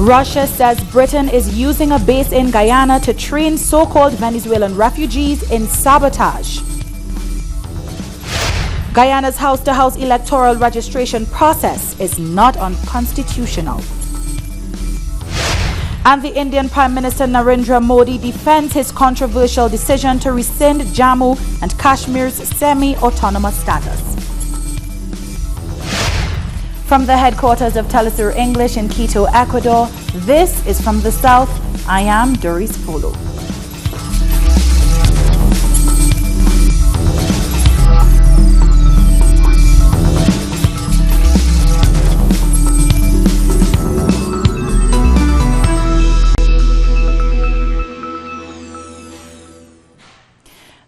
Russia says Britain is using a base in Guyana to train so-called Venezuelan refugees in sabotage. Guyana's house-to-house electoral registration process is not unconstitutional. And the Indian Prime Minister Narendra Modi defends his controversial decision to rescind Jammu and Kashmir's semi-autonomous status. From the headquarters of Telesur English in Quito, Ecuador, this is From the South. I am Doris Polo.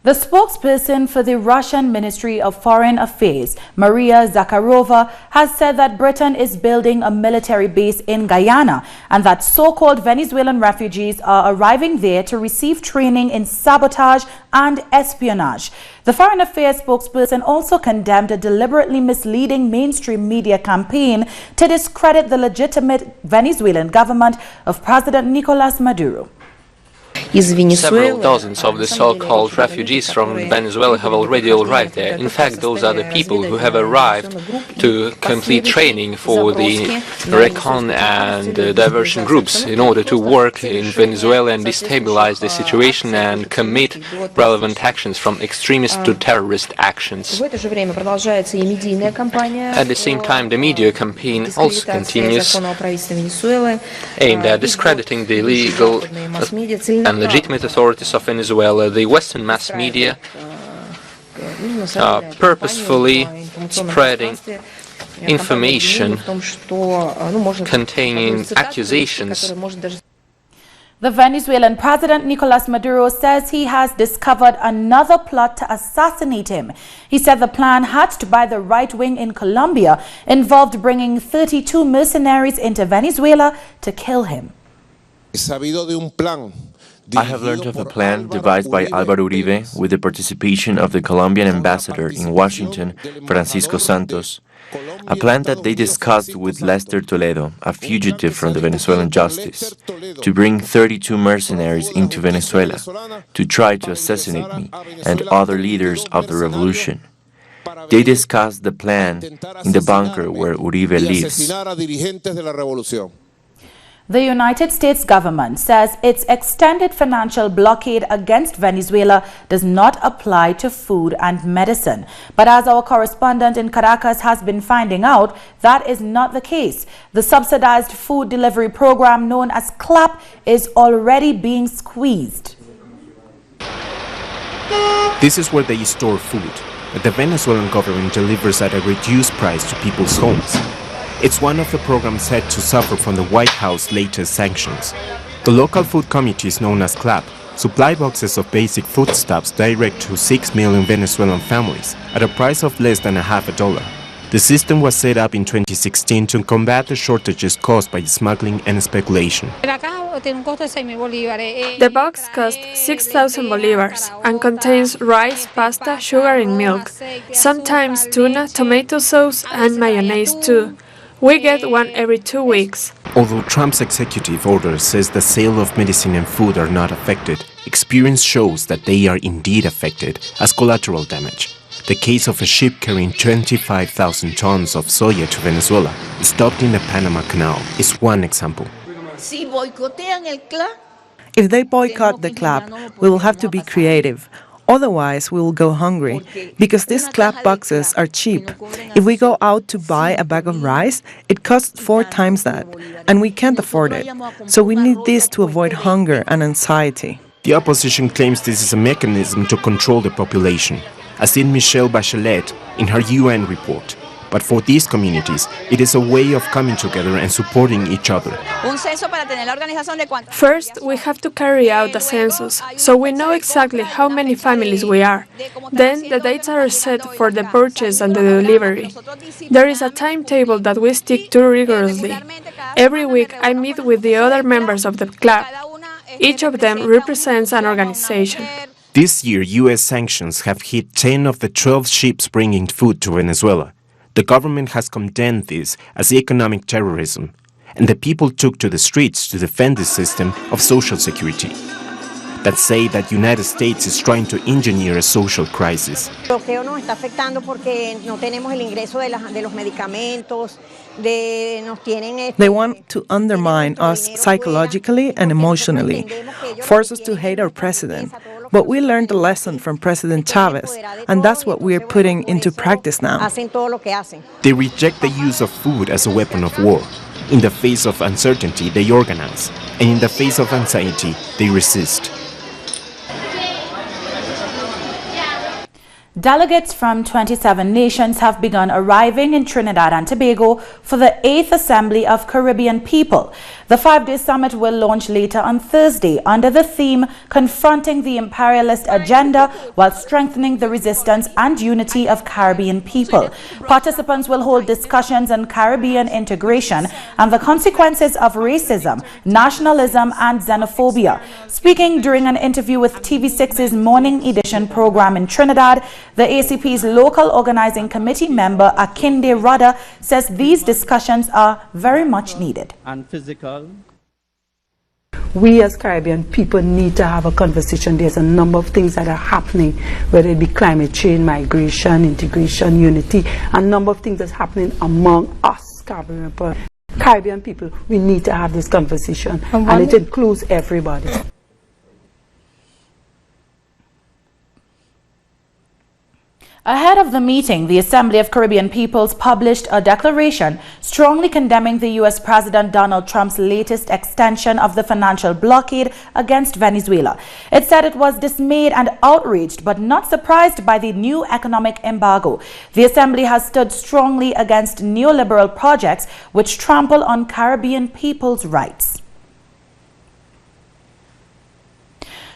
The spokesperson for the Russian Ministry of Foreign Affairs, Maria Zakharova, has said that Britain is building a military base in Guyana and that so-called Venezuelan refugees are arriving there to receive training in sabotage and espionage. The Foreign Affairs spokesperson also condemned a deliberately misleading mainstream media campaign to discredit the legitimate Venezuelan government of President Nicolas Maduro. Several dozens of the so-called refugees from Venezuela have already arrived there. In fact, those are the people who have arrived to complete training for the recon and diversion groups in order to work in Venezuela and destabilize the situation and commit relevant actions from extremist to terrorist actions. At the same time, the media campaign also continues, aimed at discrediting the legal and legitimate authorities of Venezuela. The Western mass media are purposefully spreading information containing accusations. The Venezuelan President Nicolas Maduro says he has discovered another plot to assassinate him. He said the plan hatched by the right wing in Colombia involved bringing 32 mercenaries into Venezuela to kill him. I have learned of a plan devised by Álvaro Uribe with the participation of the Colombian ambassador in Washington, Francisco Santos, a plan that they discussed with Lester Toledo, a fugitive from the Venezuelan justice, to bring 32 mercenaries into Venezuela to try to assassinate me and other leaders of the revolution. They discussed the plan in the bunker where Uribe lives. The United States government says its extended financial blockade against Venezuela does not apply to food and medicine. But as our correspondent in Caracas has been finding out, that is not the case. The subsidized food delivery program known as CLAP is already being squeezed. This is where they store food, that the Venezuelan government delivers at a reduced price to people's homes. It's one of the programs said to suffer from the White House's latest sanctions. The local food committees known as CLAP supply boxes of basic foodstuffs direct to 6 million Venezuelan families at a price of less than $0.50. The system was set up in 2016 to combat the shortages caused by smuggling and speculation. The box costs 6,000 bolivars and contains rice, pasta, sugar and milk, sometimes tuna, tomato sauce and mayonnaise too. We get one every 2 weeks. Although Trump's executive order says the sale of medicine and food are not affected, experience shows that they are indeed affected as collateral damage. The case of a ship carrying 25,000 tons of soya to Venezuela, stopped in the Panama Canal, is one example. If they boycott the CLAP, we will have to be creative. Otherwise, we will go hungry, because these CLAP boxes are cheap. If we go out to buy a bag of rice, it costs 4 times that, and we can't afford it. So we need this to avoid hunger and anxiety. The opposition claims this is a mechanism to control the population, as did Michelle Bachelet in her UN report. But for these communities, it is a way of coming together and supporting each other. First, we have to carry out a census, so we know exactly how many families we are. Then, the dates are set for the purchase and the delivery. There is a timetable that we stick to rigorously. Every week, I meet with the other members of the club. Each of them represents an organization. This year, U.S. sanctions have hit 10 of the 12 ships bringing food to Venezuela. The government has condemned this as economic terrorism. and the people took to the streets to defend this system of social security. That say that the United States is trying to engineer a social crisis. They want to undermine us psychologically and emotionally, force us to hate our president. But we learned the lesson from President Chavez, and that's what we are putting into practice now. They reject the use of food as a weapon of war. In the face of uncertainty, they organize, and in the face of anxiety, they resist. Delegates from 27 nations have begun arriving in Trinidad and Tobago for the 8th Assembly of Caribbean People. The 5-day summit will launch later on Thursday under the theme Confronting the Imperialist Agenda while Strengthening the Resistance and Unity of Caribbean People. Participants will hold discussions on Caribbean integration and the consequences of racism, nationalism and xenophobia. Speaking during an interview with TV6's Morning Edition program in Trinidad, the ACP's local organizing committee member Akinde Rudder says these discussions are very much needed. And physical. We as Caribbean people need to have a conversation. There's a number of things that are happening, whether it be climate change, migration, integration, unity, a number of things that's happening among us Caribbean people. We need to have this conversation, and it includes everybody. Ahead of the meeting, the Assembly of Caribbean Peoples published a declaration strongly condemning the U.S. President Donald Trump's latest extension of the financial blockade against Venezuela. It said it was dismayed and outraged, but not surprised by the new economic embargo. The Assembly has stood strongly against neoliberal projects which trample on Caribbean people's rights.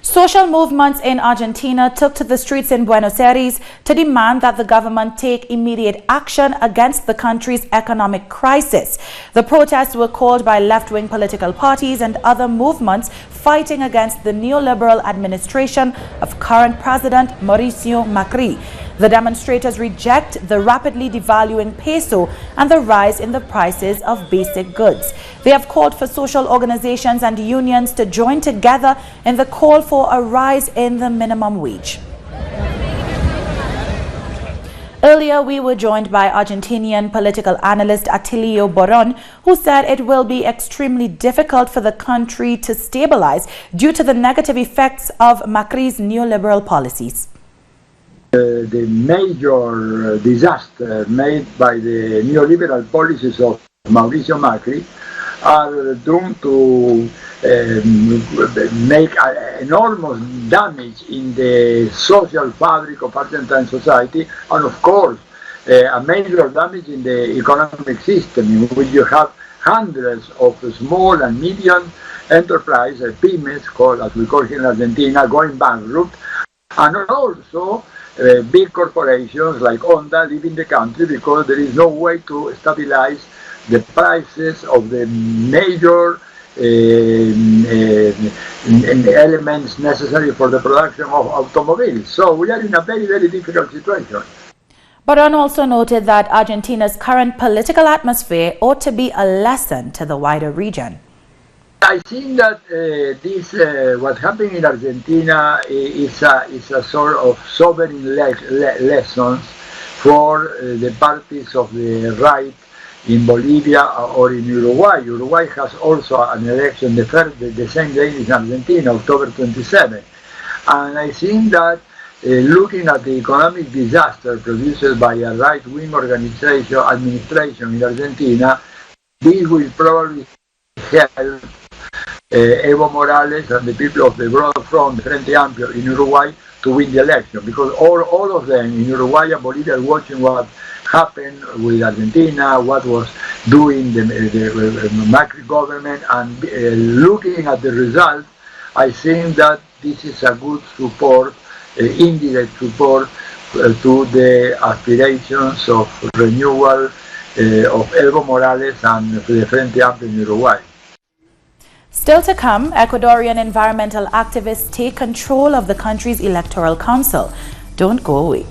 Social movements in Argentina took to the streets in Buenos Aires to demand that the government take immediate action against the country's economic crisis. The protests were called by left-wing political parties and other movements fighting against the neoliberal administration of current President Mauricio Macri. The demonstrators reject the rapidly devaluing peso and the rise in the prices of basic goods. They have called for social organizations and unions to join together in the call for a rise in the minimum wage. Earlier, we were joined by Argentinian political analyst Atilio Boron, who said it will be extremely difficult for the country to stabilize due to the negative effects of Macri's neoliberal policies. The major disaster made by the neoliberal policies of Mauricio Macri are doomed to make enormous damage in the social fabric of Argentine society, and of course a major damage in the economic system, in which you have hundreds of small and medium enterprises, pymes, as we call here in Argentina, going bankrupt, and also big corporations like Honda leaving the country because there is no way to stabilize the prices of the major elements necessary for the production of automobiles. So we are in a very, very difficult situation. Boron also noted that Argentina's current political atmosphere ought to be a lesson to the wider region. I think that what happened in Argentina is a sort of sobering lesson for the parties of the right in Bolivia or in Uruguay. Uruguay has also an election the same day as Argentina, October 27. And I think that looking at the economic disaster produced by a right-wing administration in Argentina, this will probably help Evo Morales and the people of the Broad Front, Frente Amplio in Uruguay, to win the election, because all of them in Uruguay and Bolivia are watching what happened with Argentina, what was doing the Macri government, and looking at the results, I think that this is a good support, indirect support to the aspirations of renewal of Evo Morales and the Frente Amplio in Uruguay. Still to come, Ecuadorian environmental activists take control of the country's electoral council. Don't go away.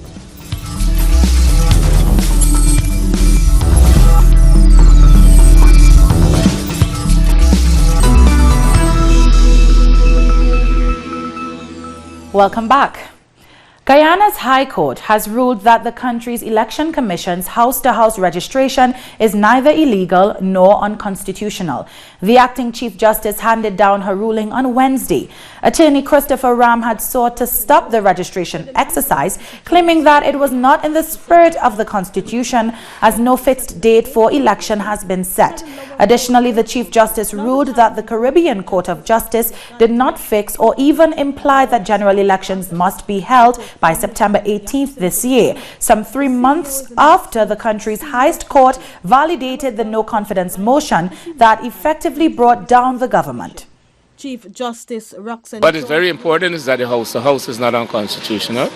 Welcome back. Guyana's High Court has ruled that the country's election commission's house-to-house registration is neither illegal nor unconstitutional. The acting Chief Justice handed down her ruling on Wednesday. Attorney Christopher Ram had sought to stop the registration exercise, claiming that it was not in the spirit of the Constitution, as no fixed date for election has been set. Additionally, the Chief Justice ruled that the Caribbean Court of Justice did not fix or even imply that general elections must be held by September 18th this year, some 3 months after the country's highest court validated the no-confidence motion that effectively brought down the government. Chief Justice Roxanne. What is very important is that the House is not unconstitutional.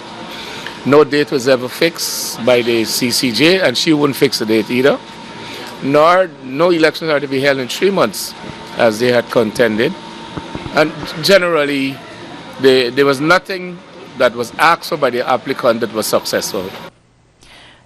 No date was ever fixed by the CCJ, and she wouldn't fix the date either. Nor no elections are to be held in 3 months, as they had contended. And generally, there was nothing that was asked for by the applicant that was successful.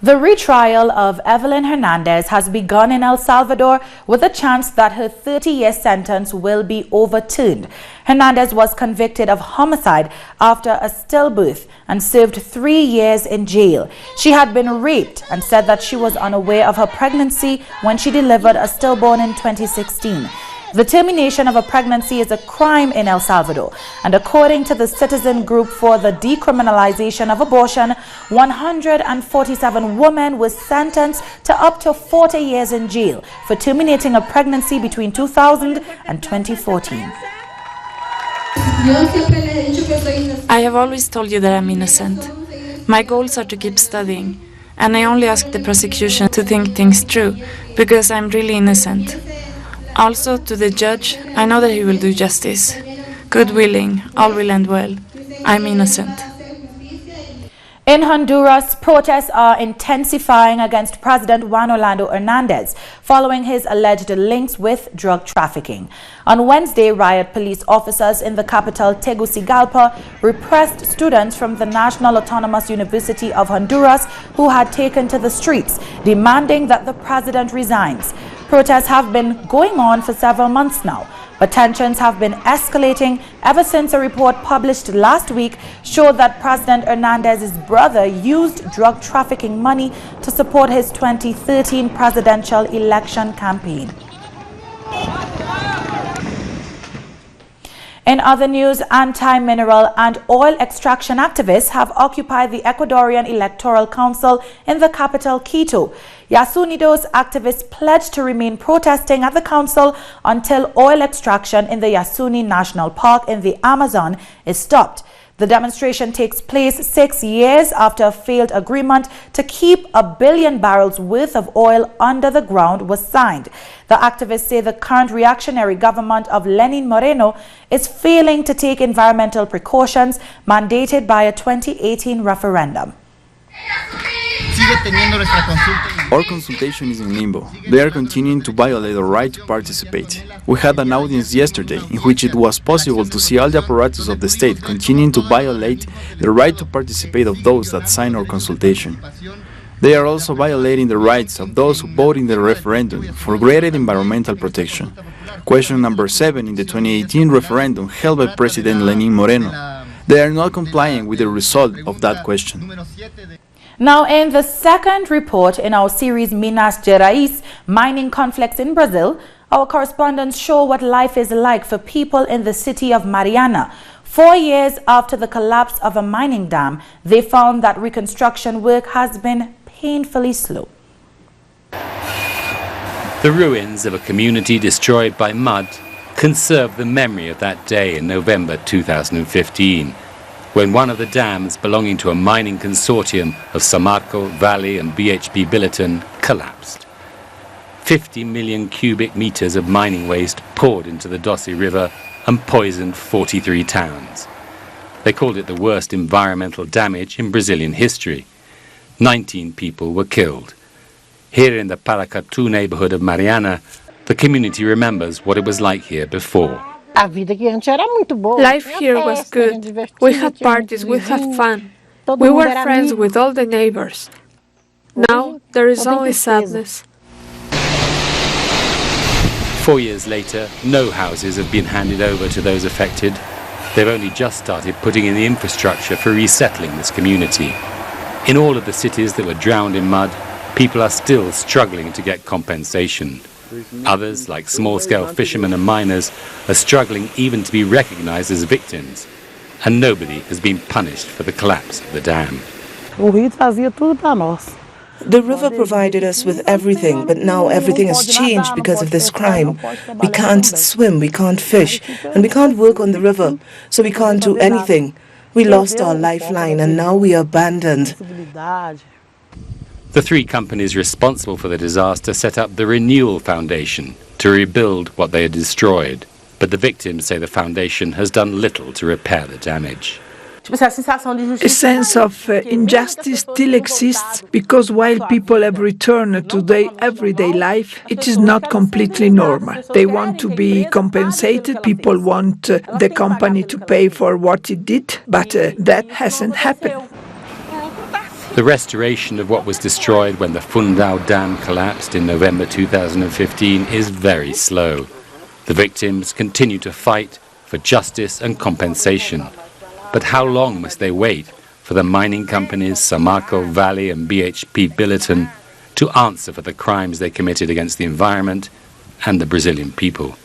The retrial of Evelyn Hernandez has begun in El Salvador with a chance that her 30-year sentence will be overturned. Hernandez was convicted of homicide after a stillbirth and served 3 years in jail. She had been raped and said that she was unaware of her pregnancy when she delivered a stillborn in 2016. The termination of a pregnancy is a crime in El Salvador, and according to the Citizen Group for the Decriminalization of Abortion, 147 women were sentenced to up to 40 years in jail for terminating a pregnancy between 2000 and 2014. I have always told you that I'm innocent. My goals are to keep studying, and I only ask the prosecution to think things through, because I'm really innocent. Also, to the judge, I know that he will do justice. God willing, all will end well. I'm innocent. In Honduras, protests are intensifying against President Juan Orlando Hernandez following his alleged links with drug trafficking. On Wednesday, riot police officers in the capital Tegucigalpa repressed students from the National Autonomous University of Honduras who had taken to the streets, demanding that the president resigns. Protests have been going on for several months now, but tensions have been escalating ever since a report published last week showed that President Hernandez's brother used drug trafficking money to support his 2013 presidential election campaign. In other news, anti-mineral and oil extraction activists have occupied the Ecuadorian Electoral Council in the capital, Quito. Yasunidos activists pledged to remain protesting at the council until oil extraction in the Yasuni National Park in the Amazon is stopped. The demonstration takes place 6 years after a failed agreement to keep 1 billion barrels worth of oil under the ground was signed. The activists say the current reactionary government of Lenin Moreno is failing to take environmental precautions mandated by a 2018 referendum. Our consultation is in limbo. They are continuing to violate our right to participate. We had an audience yesterday in which it was possible to see all the apparatus of the state continuing to violate the right to participate of those that sign our consultation. They are also violating the rights of those who vote in the referendum for greater environmental protection. Question number 7 in the 2018 referendum held by President Lenin Moreno. They are not complying with the result of that question. Now, in the second report in our series Minas Gerais, Mining Conflicts in Brazil, our correspondents show what life is like for people in the city of Mariana. 4 years after the collapse of a mining dam, they found that reconstruction work has been painfully slow. The ruins of a community destroyed by mud conserve the memory of that day in November 2015. When one of the dams belonging to a mining consortium of Samarco, Valley and BHP Billiton collapsed. 50 million cubic meters of mining waste poured into the Doce River and poisoned 43 towns. They called it the worst environmental damage in Brazilian history. 19 people were killed. Here in the Paracatu neighborhood of Mariana, the community remembers what it was like here before. Life here was good. We had parties, we had fun. We were friends with all the neighbors. Now there is only sadness. 4 years later, no houses have been handed over to those affected. They've only just started putting in the infrastructure for resettling this community. In all of the cities that were drowned in mud, people are still struggling to get compensation. Others, like small-scale fishermen and miners, are struggling even to be recognized as victims. And nobody has been punished for the collapse of the dam. The river provided us with everything, but now everything has changed because of this crime. We can't swim, we can't fish, and we can't work on the river, so we can't do anything. We lost our lifeline and now we are abandoned. The three companies responsible for the disaster set up the Renewal Foundation to rebuild what they had destroyed. But the victims say the foundation has done little to repair the damage. A sense of injustice still exists because while people have returned to their everyday life, it is not completely normal. They want to be compensated, people want the company to pay for what it did, but that hasn't happened. The restoration of what was destroyed when the Fundão Dam collapsed in November 2015 is very slow. The victims continue to fight for justice and compensation. But how long must they wait for the mining companies Samarco, Vale and BHP Billiton to answer for the crimes they committed against the environment and the Brazilian people?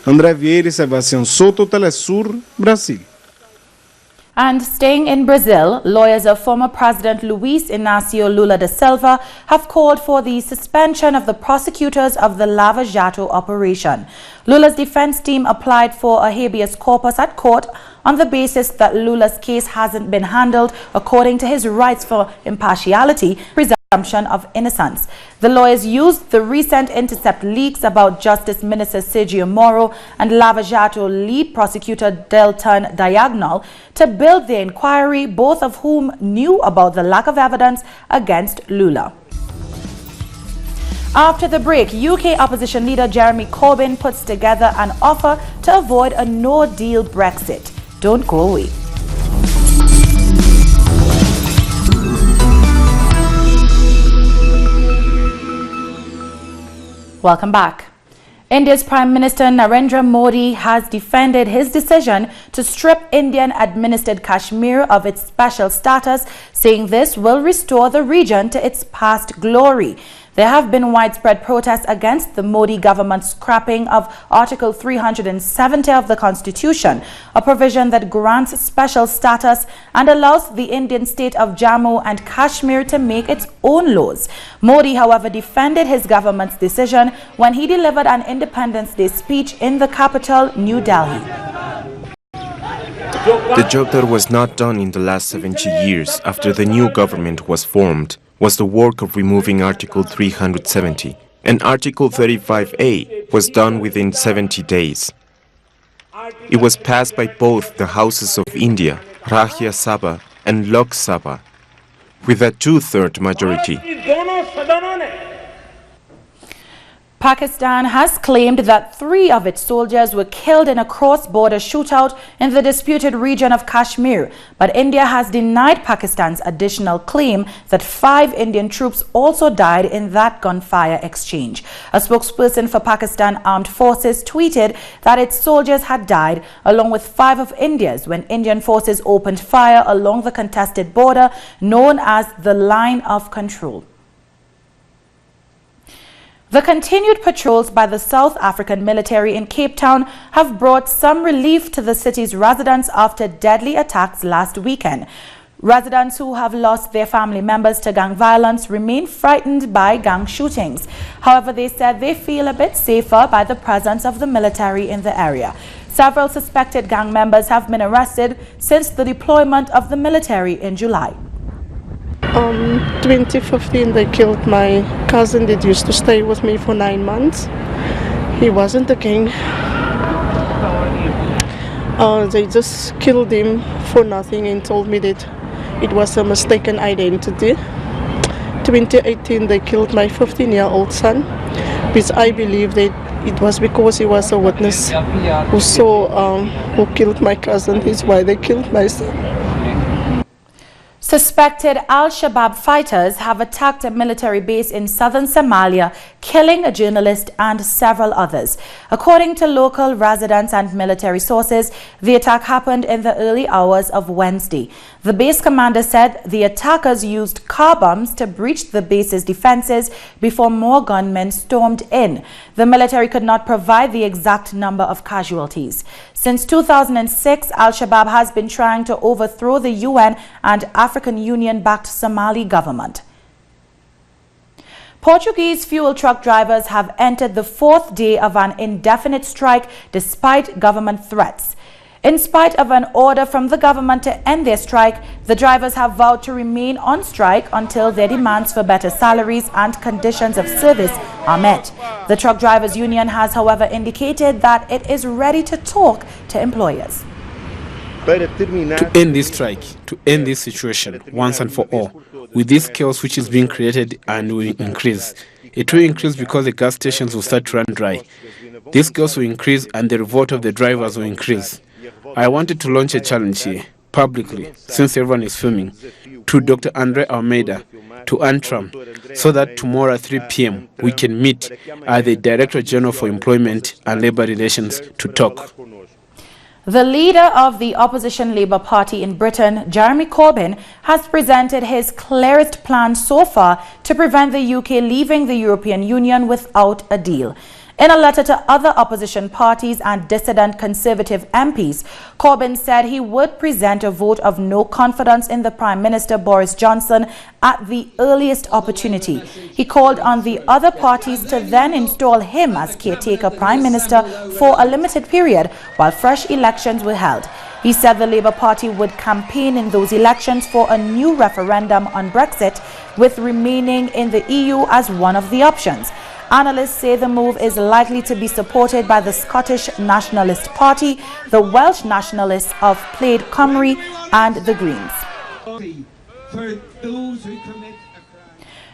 André Vieira, Sebastião Soto, Telesur, Brasil. And staying in Brazil, lawyers of former President Luiz Inácio Lula da Silva have called for the suspension of the prosecutors of the Lava Jato operation. Lula's defense team applied for a habeas corpus at court on the basis that Lula's case hasn't been handled according to his rights for impartiality, presumption of innocence. The lawyers used the recent Intercept leaks about Justice Minister Sergio Moro and Lava Jato lead prosecutor Deltan Diagonal to build their inquiry, both of whom knew about the lack of evidence against Lula. After the break, UK opposition leader Jeremy Corbyn puts together an offer to avoid a no-deal Brexit. Don't go away. Welcome back. India's Prime Minister Narendra Modi has defended his decision to strip Indian-administered Kashmir of its special status, saying this will restore the region to its past glory. There have been widespread protests against the Modi government's scrapping of Article 370 of the Constitution, a provision that grants special status and allows the Indian state of Jammu and Kashmir to make its own laws. Modi, however, defended his government's decision when he delivered an Independence Day speech in the capital, New Delhi. The job that was not done in the last 70 years after the new government was formed was the work of removing Article 370, and Article 35A was done within 70 days. It was passed by both the houses of India, Rajya Sabha and Lok Sabha, with a two-thirds majority. Pakistan has claimed that 3 of its soldiers were killed in a cross-border shootout in the disputed region of Kashmir, but India has denied Pakistan's additional claim that 5 Indian troops also died in that gunfire exchange. A spokesperson for Pakistan Armed Forces tweeted that its soldiers had died along with 5 of India's when Indian forces opened fire along the contested border known as the Line of Control. The continued patrols by the South African military in Cape Town have brought some relief to the city's residents after deadly attacks last weekend. Residents who have lost their family members to gang violence remain frightened by gang shootings. However, they said they feel a bit safer by the presence of the military in the area. Several suspected gang members have been arrested since the deployment of the military in July. 2015 they killed my cousin that used to stay with me for 9 months. He wasn't a king. They just killed him for nothing and told me that it was a mistaken identity. 2018 they killed my 15-year-old son, which I believe that it was because he was a witness who saw who killed my cousin. That's why they killed my son. Suspected AlShabaab fighters have attacked a military base in southern Somalia, killing a journalist and several others. According to local residents and military sources, the attack happened in the early hours of Wednesday. The base commander said the attackers used car bombs to breach the base's defenses before more gunmen stormed in. The military could not provide the exact number of casualties. Since 2006, AlShabaab has been trying to overthrow the UN and African Union-backed Somali government. Portuguese fuel truck drivers have entered the fourth day of an indefinite strike despite government threats. In spite of an order from the government to end their strike, the drivers have vowed to remain on strike until their demands for better salaries and conditions of service are met. The Truck Drivers Union has, however, indicated that it is ready to talk to employers. To end this strike, to end this situation once and for all, with this chaos which is being created and will increase. It will increase because the gas stations will start to run dry. This chaos will increase and the revolt of the drivers will increase. I wanted to launch a challenge here, publicly, since everyone is filming, to Dr. Andre Almeida, to Antrim, so that tomorrow at 3 p.m. we can meet at the Director General for Employment and Labour Relations to talk. The leader of the opposition Labour Party in Britain, Jeremy Corbyn, has presented his clearest plan so far to prevent the UK leaving the European Union without a deal. In a letter to other opposition parties and dissident Conservative MPs, Corbyn said he would present a vote of no confidence in the Prime Minister Boris Johnson at the earliest opportunity. He called on the other parties to then install him as caretaker Prime Minister for a limited period while fresh elections were held. He said the Labour Party would campaign in those elections for a new referendum on Brexit, with remaining in the EU as one of the options. Analysts say the move is likely to be supported by the Scottish Nationalist Party, the Welsh Nationalists of Plaid Cymru and the Greens.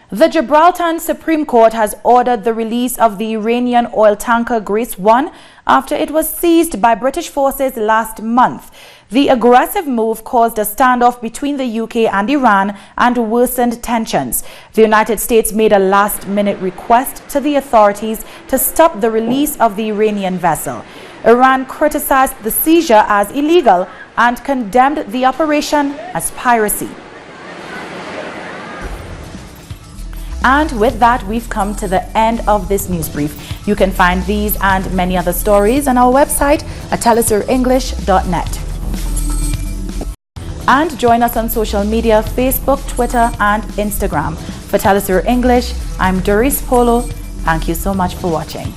The Gibraltar Supreme Court has ordered the release of the Iranian oil tanker Grace 1 after it was seized by British forces last month. The aggressive move caused a standoff between the UK and Iran and worsened tensions. The United States made a last-minute request to the authorities to stop the release of the Iranian vessel. Iran criticized the seizure as illegal and condemned the operation as piracy. And with that, we've come to the end of this news brief. You can find these and many other stories on our website at telusurenglish.net. And join us on social media, Facebook, Twitter, and Instagram. For Telesur English, I'm Doris Polo. Thank you so much for watching.